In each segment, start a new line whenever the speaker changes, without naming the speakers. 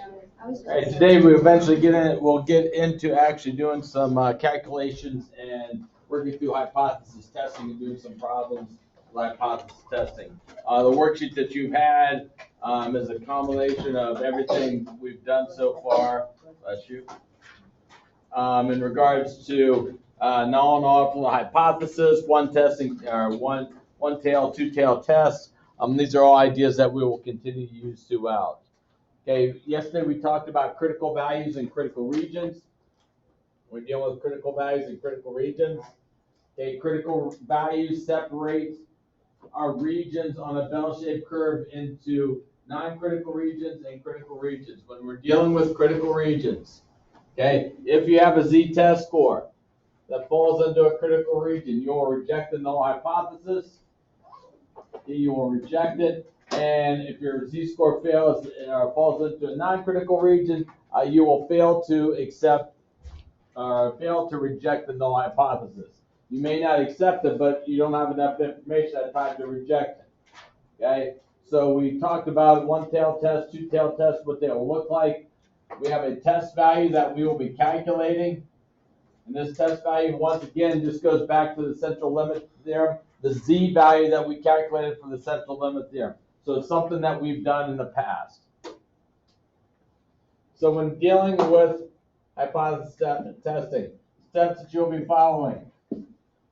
All right, today we eventually we'll get into actually doing some calculations and working through hypothesis testing and doing some problems with hypothesis testing. The worksheet that you've had is a combination of everything we've done so far. In regards to null and alternate hypothesis, one testing or one tail, two tail tests. These are all ideas that we will continue to use throughout. Okay, yesterday we talked about critical values and critical regions. We're dealing with critical values and critical regions. Okay, critical values separate our regions on a bell-shaped curve into non-critical regions and critical regions. When we're dealing with critical regions, okay, if you have a z-test score that falls into a critical region, you will reject the null hypothesis. You will reject it. And if your z-score fails or falls into a non-critical region, you will fail to reject the null hypothesis. You may not accept it, but you don't have enough information at the time to reject it. Okay? So we talked about one-tail test, two-tail test, what they will look like. We have a test value that we will be calculating. And this test value, once again, just goes back to the central limit theorem, the z value that we calculated for the central limit theorem. So it's something that we've done in the past. So when dealing with hypothesis testing, steps that you'll be following.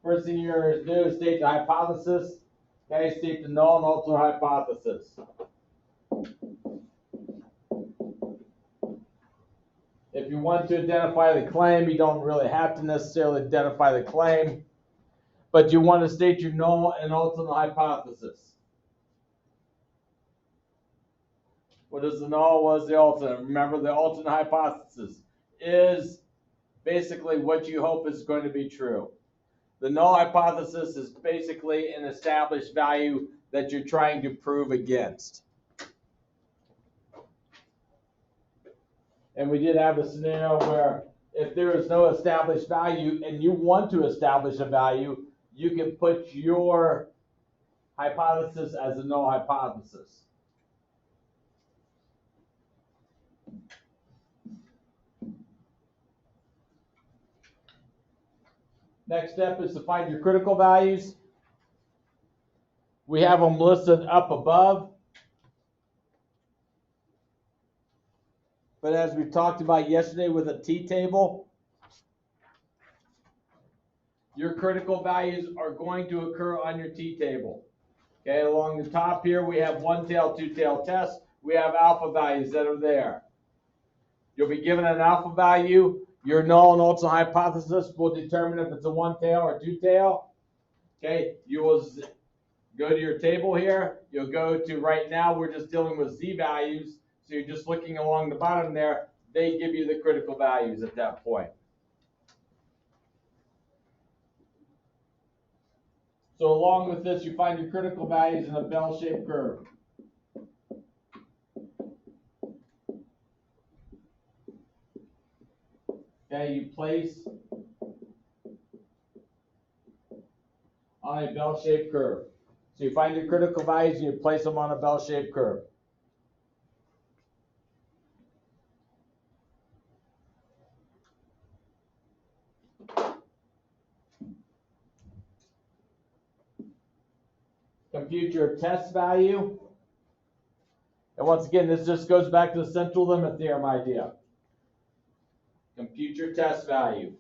First thing you're going to do is state the hypothesis. Okay, state the null and alternate hypothesis. If you want to identify the claim, you don't really have to necessarily identify the claim, but you want to state your null and alternate hypothesis. What is the null? What is the alternate? Remember, the alternate hypothesis is basically what you hope is going to be true. The null hypothesis is basically an established value that you're trying to prove against. And we did have a scenario where if there is no established value and you want to establish a value, you can put your hypothesis as a null hypothesis. Next step is to find your critical values. We have them listed up above. But as we talked about yesterday with a t-table, your critical values are going to occur on your t-table. Okay, along the top here, we have one-tail, two-tail tests. We have alpha values that are there. You'll be given an alpha value. Your null and alternate hypothesis will determine if it's a one-tail or two-tail. Okay, you will go to your table here. You'll go to, right now, we're just dealing with z values. So you're just looking along the bottom there. They give you the critical values at that point. So along with this, you find your critical values in a bell-shaped curve. Okay, you place on a bell-shaped curve. So you find your critical values and you place them on a bell-shaped curve. Compute your test value. And once again, this just goes back to the central limit theorem idea. Compute your test value.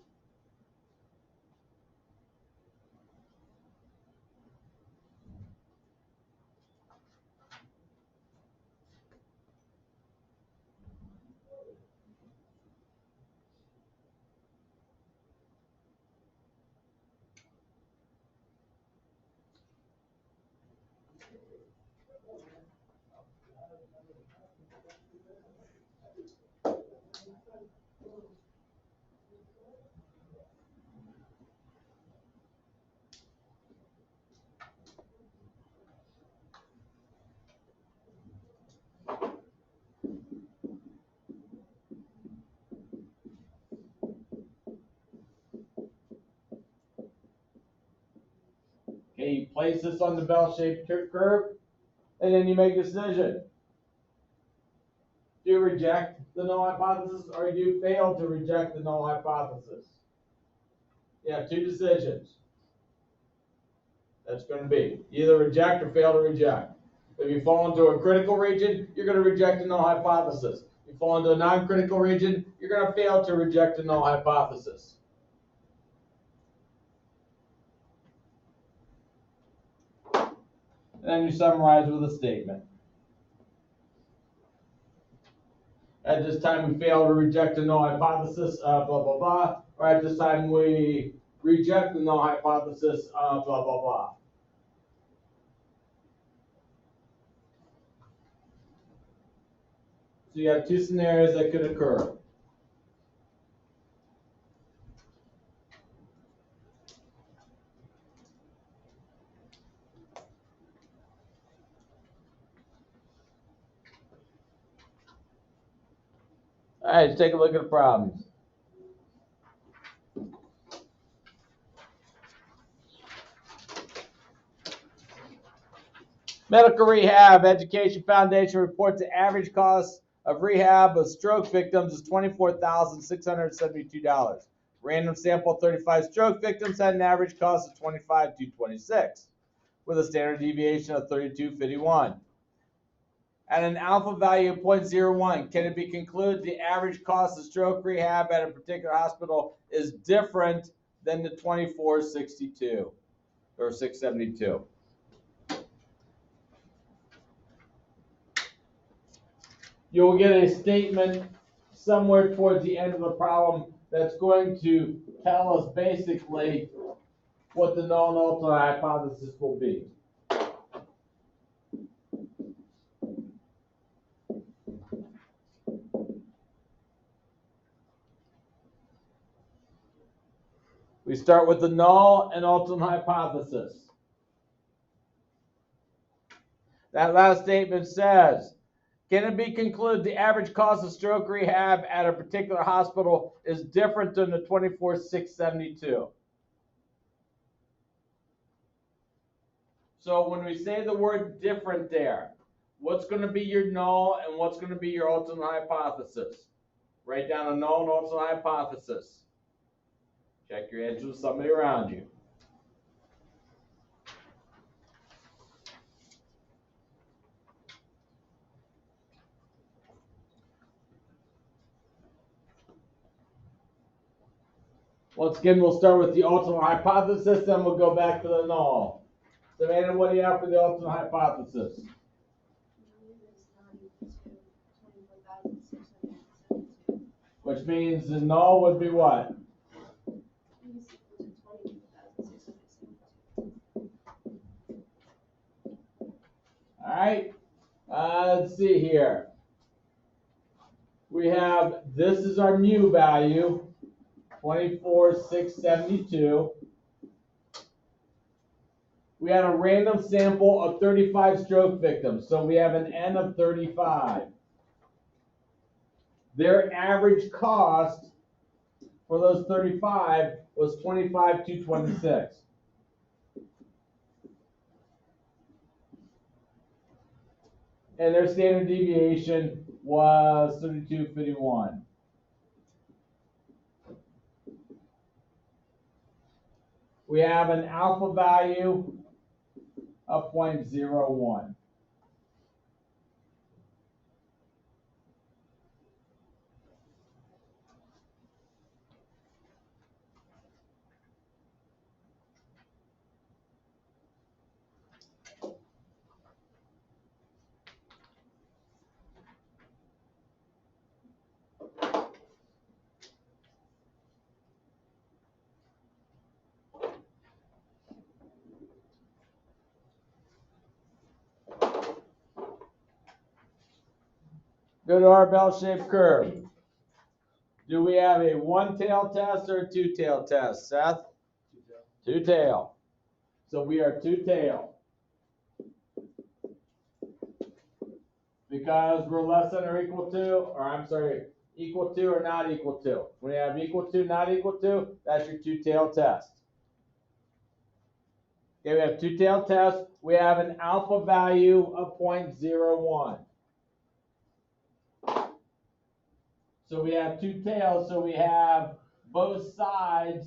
Okay, you place this on the bell-shaped curve, and then you make a decision. Do you reject the null hypothesis or do you fail to reject the null hypothesis? You have two decisions. That's going to be either reject or fail to reject. If you fall into a critical region, you're going to reject the null hypothesis. If you fall into a non-critical region, you're going to fail to reject the null hypothesis. And then you summarize with a statement. At this time, we fail to reject the null hypothesis, blah, blah, blah. Or at this time, we reject the null hypothesis, blah, blah, blah. So you have two scenarios that could occur. All right, let's take a look at the problems. Medical Rehab Education Foundation reports the average cost of rehab of stroke victims is $24,672. Random sample 35 stroke victims had an average cost of $25,226, with a standard deviation of 3251. At an alpha value of 0.01, can it be concluded the average cost of stroke rehab at a particular hospital is different than the 2462 or 672? You'll get a statement somewhere towards the end of the problem that's going to tell us basically what the null and ultimate hypothesis will be. We start with the null and ultimate hypothesis. That last statement says, can it be concluded the average cost of stroke rehab at a particular hospital is different than the 24,672? So when we say the word different there, what's going to be your null and what's going to be your ultimate hypothesis? Write down a null and ultimate hypothesis. Check your answer with somebody around you. Once again, we'll start with the ultimate hypothesis, then we'll go back to the null. Savannah, what do you have for the ultimate hypothesis? Which means the null would be what? All right, let's see here. We have, this is our mu value, 24,672. We had a random sample of 35 stroke victims, so we have an N of 35. Their average cost for those 35 was $25,226. And their standard deviation was 3251. We have an alpha value of 0.01. Go to our bell-shaped curve. Do we have a one-tail test or a two-tail test, Seth? Two-tail. So we are two-tail. Because we're less than or equal to, or I'm sorry, equal to or not equal to. When you have equal to, not equal to, that's your two-tail test. Okay, we have two-tail test. We have an alpha value of 0.01. So we have two tails, so we have both sides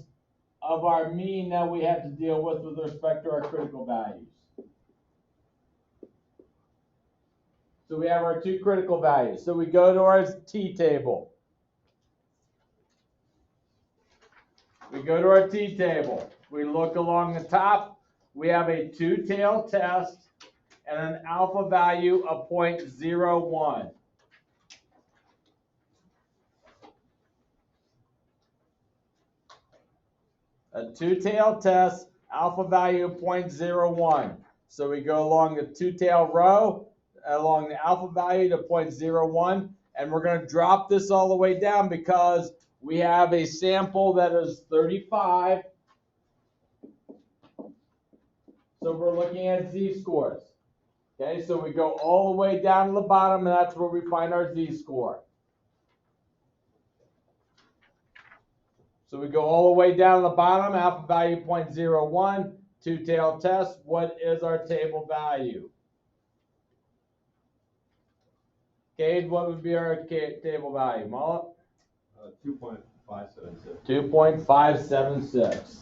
of our mean that we have to deal with respect to our critical values. So we have our two critical values. So we go to our t-table. We go to our t-table. We look along the top. We have a two-tailed test and an alpha value of 0.01. A two-tailed test, alpha value of 0.01. So we go along the two-tail row, along the alpha value to 0.01, and we're going to drop this all the way down because we have a sample that is 35. So we're looking at z-scores. Okay, so we go all the way down to the bottom, and that's where we find our z-score. So we go all the way down to the bottom, alpha value 0.01, two-tailed test. What is our table value? Cade, what would be our table value? Mullet?
2.576.
2.576.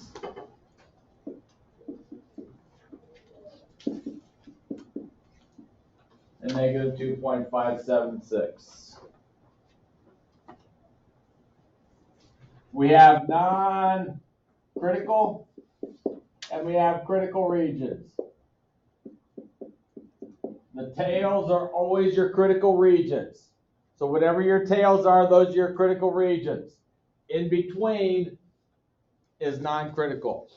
And negative 2.576. We have non-critical and we have critical regions. The tails are always your critical regions. So whatever your tails are, those are your critical regions. In between is non-critical.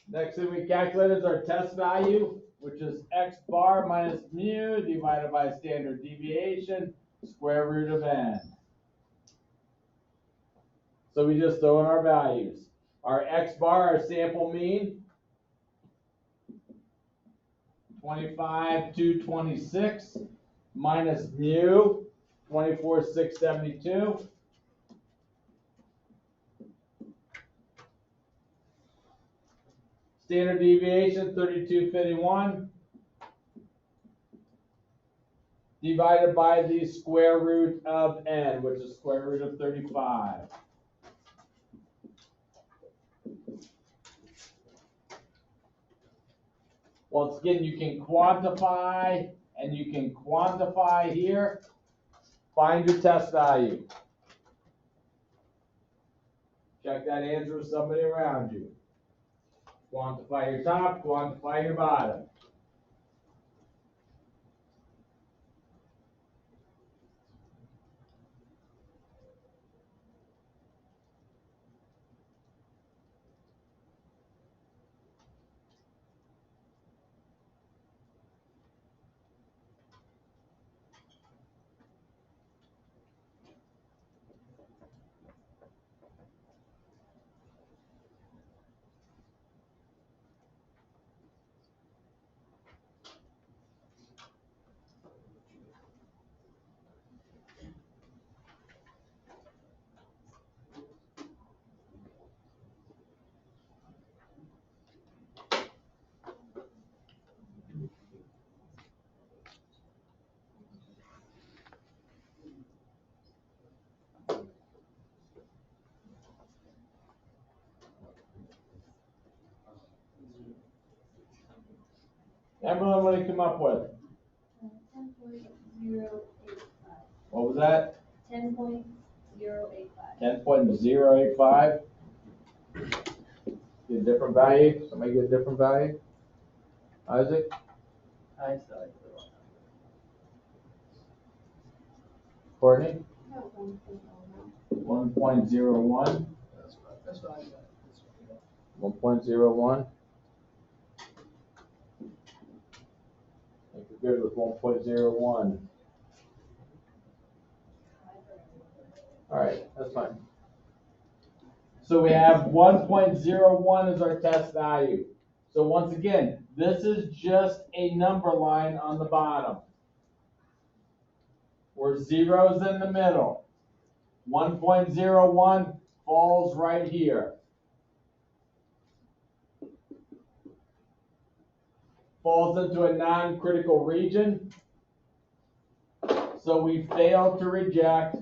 Next thing we calculate is our test value, which is x bar minus mu divided by standard deviation, square root of n. So we just throw in our values. Our x bar, our sample mean, 25,226 minus mu, 24,672. Standard deviation, 3251, divided by the square root of n, which is square root of 35. Once again, you can quantify, and you can quantify here. Find your test value. Check that answer with somebody around you. Quantify your top, quantify your bottom. Everyone, what did you come up with?
10.085.
What was that?
10.085.
10.085. Get a different value? Somebody get a different value? Isaac?
I started the wrong
Courtney?
No,
1.01.
That's what I got.
1.01. I think we're good with 1.01. All right, that's fine. So we have 1.01 as our test value. So once again, this is just a number line on the bottom, where zero's in the middle. 1.01 falls right here. falls into a non-critical region. So we failed to reject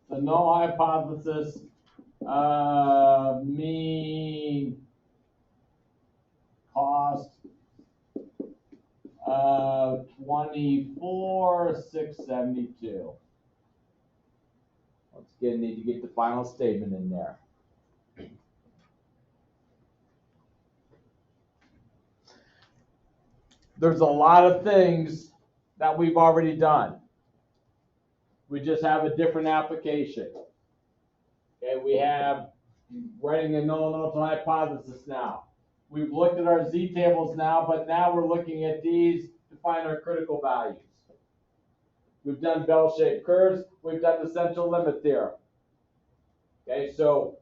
the null hypothesis, mean cost of 24,672. Once again, need to get the final statement in there. There's a lot of things that we've already done. We just have a different application. Okay, we have writing a null and alternate hypothesis now. We've looked at our z-tables now, but now we're looking at these to find our critical values. We've done bell-shaped curves. We've done the central limit theorem. Okay, so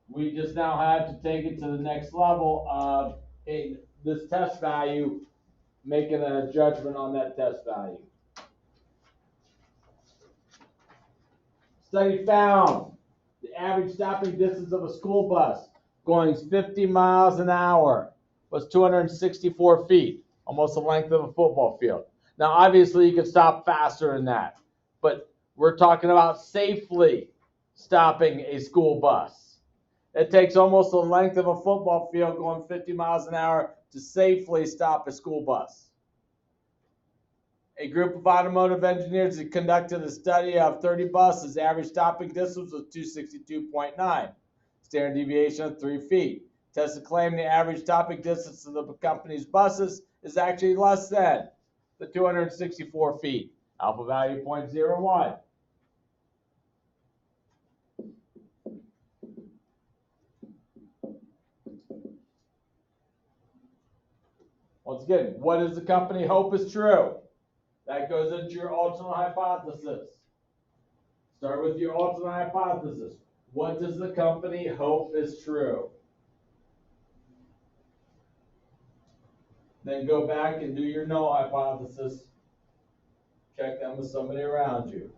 we just now have to take it to the next level of this test value, making a judgment on that test value. Study found the average stopping distance of a school bus going 50 miles an hour was 264 feet, almost the length of a football field. Now, obviously, you can stop faster than that, but we're talking about safely stopping a school bus. It takes almost the length of a football field going 50 miles an hour to safely stop a school bus. A group of automotive engineers had conducted a study of 30 buses. The average stopping distance was 262.9. Standard deviation of 3 feet. Tested claim the average stopping distance of the company's buses is actually less than the 264 feet. Alpha value 0.01. Once again, what does the company hope is true? That goes into your alternate hypothesis. Start with your alternate hypothesis. What does the company hope is true? Then go back and do your null hypothesis. Check them with somebody around you.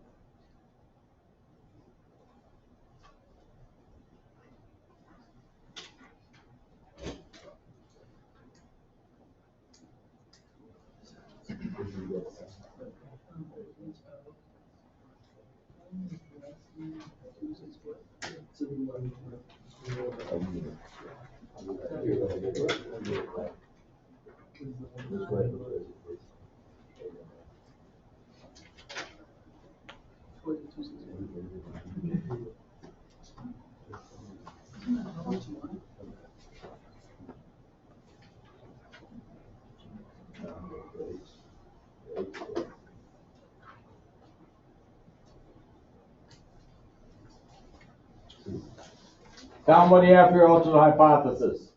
Tom, what do you have for your alternate hypothesis?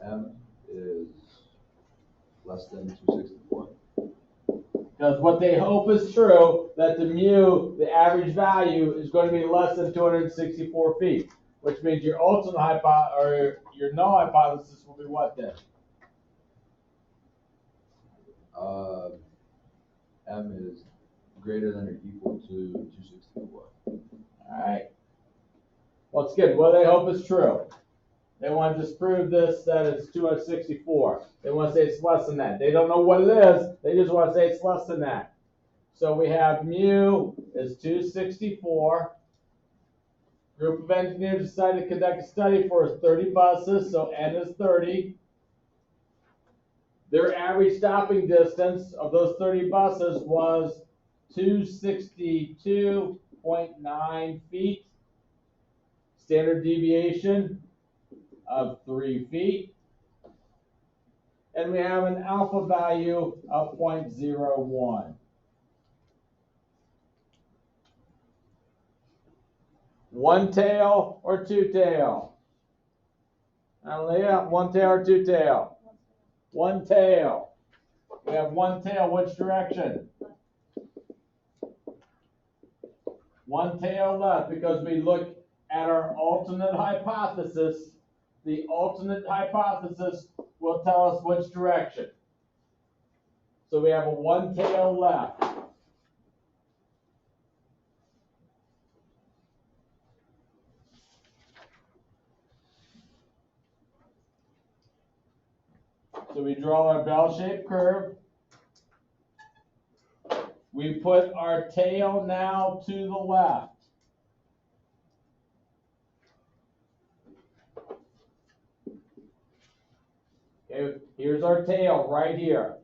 M is less than 264.
Because what they hope is true, that the mu, the average value, is going to be less than 264 feet, which means your alternate or your null hypothesis will be what then?
M is greater than or equal to 264.
All right. Once again, what they hope is true. They want to disprove this, that it's 264. They want to say it's less than that. They don't know what it is. They just want to say it's less than that. So we have mu is 264. Group of engineers decided to conduct a study for 30 buses, so N is 30. Their average stopping distance of those 30 buses was 262.9 feet. Standard deviation of 3 feet. And we have an alpha value of 0.01. One tail or two tail? Yeah, one tail or two tail? One tail. We have one tail, which direction? One tail left, because we look at our alternate hypothesis. The alternate hypothesis will tell us which direction. So we have a one tail left. So we draw our bell-shaped curve. We put our tail now to the left. Okay, here's our tail right here.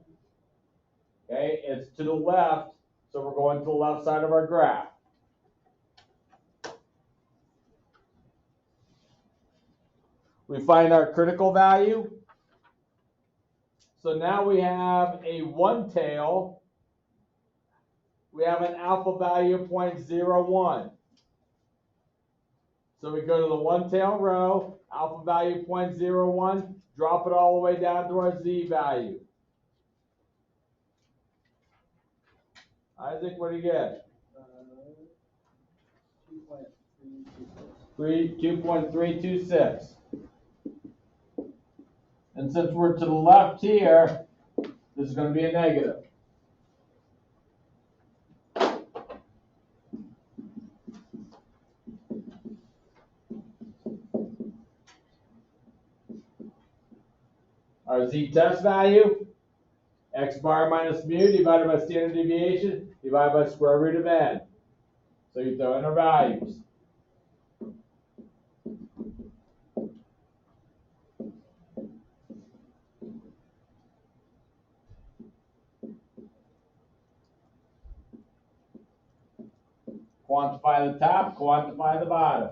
Okay, it's to the left, so we're going to the left side of our graph. We find our critical value. So now we have a one tail. We have an alpha value of 0.01. So we go to the one tail row, alpha value 0.01, drop it all the way down to our z value. Isaac, what do you get? 2.326. And since we're to the left here, this is going to be a negative. Our z-test value, x bar minus mu divided by standard deviation divided by square root of n. So you throw in our values. Quantify the top, quantify the bottom.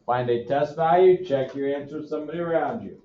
Find a test value, check your answer with somebody around you.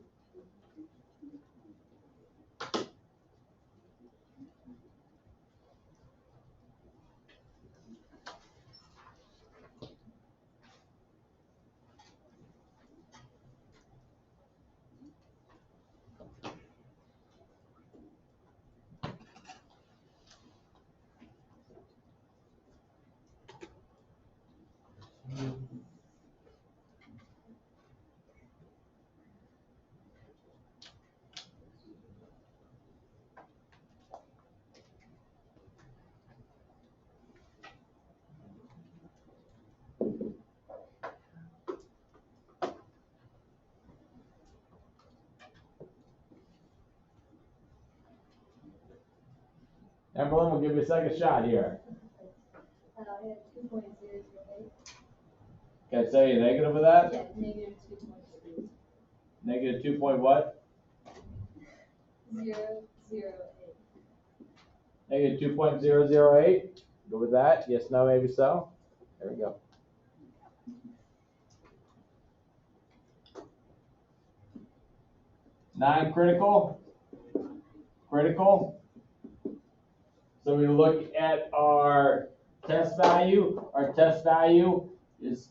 Emberlyn, we'll give you a second shot here.
I have 2.008.
Can I say a negative of that?
Yeah, negative 2.3.
Negative 2 point what?
008.
Negative 2.008. Go with that. Yes, no, maybe so. There we go. Non-critical. Critical. So we look at our test value. Our test value is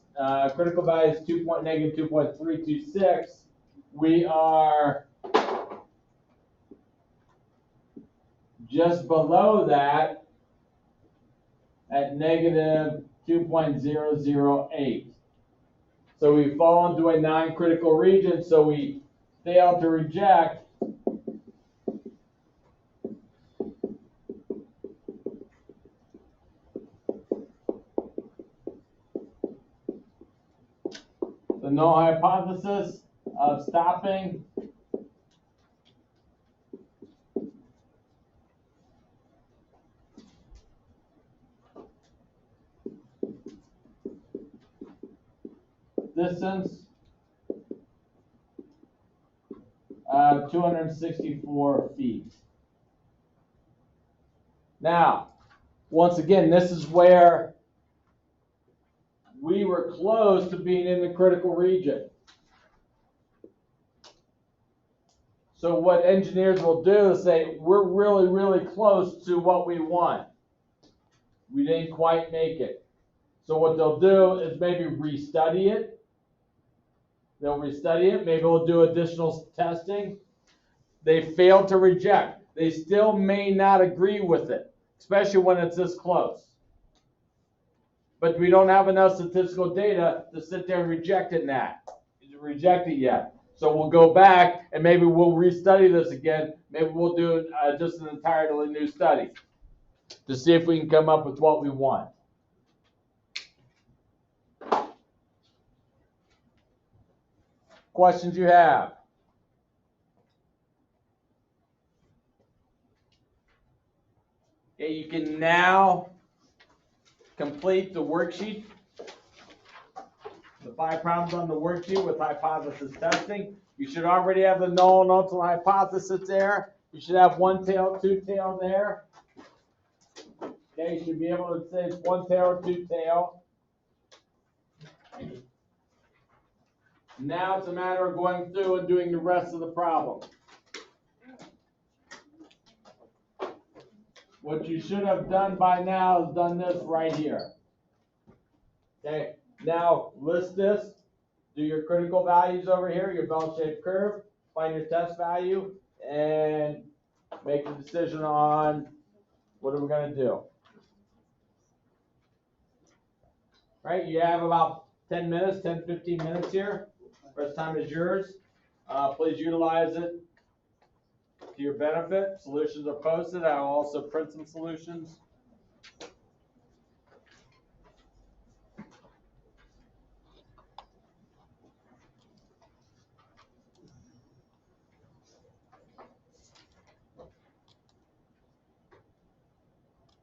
critical value is negative 2.326. We are just below that at negative 2.008. So we fall into a non-critical region, so we fail to reject. The null hypothesis of stopping distance of 264 feet. Now, once again, this is where we were close to being in the critical region. So what engineers will do is say, we're really, really close to what we want. We didn't quite make it. So what they'll do is maybe restudy it. They'll restudy it. Maybe we'll do additional testing. They fail to reject. They still may not agree with it, especially when it's this close. But we don't have enough statistical data to sit there and reject it yet. So we'll go back and maybe we'll restudy this again. Maybe we'll do just an entirely new study to see if we can come up with what we want. questions you have? Okay, you can now complete the worksheet. The 5 problems on the worksheet with hypothesis testing. You should already have the null and ultimate hypothesis there. You should have 1 tail, 2 tail there. Okay, you should be able to say it's 1 tail or 2 tail. Now it's a matter of going through and doing the rest of the problem. What you should have done by now is done this right here. Okay, now list this. Do your critical values over here, your bell-shaped curve, find your test value, and make a decision on what are we going to do. Right, you have about 10 minutes, 10, 15 minutes here. Rest time is yours. Please utilize it to your benefit. Solutions are posted. I will also print some solutions.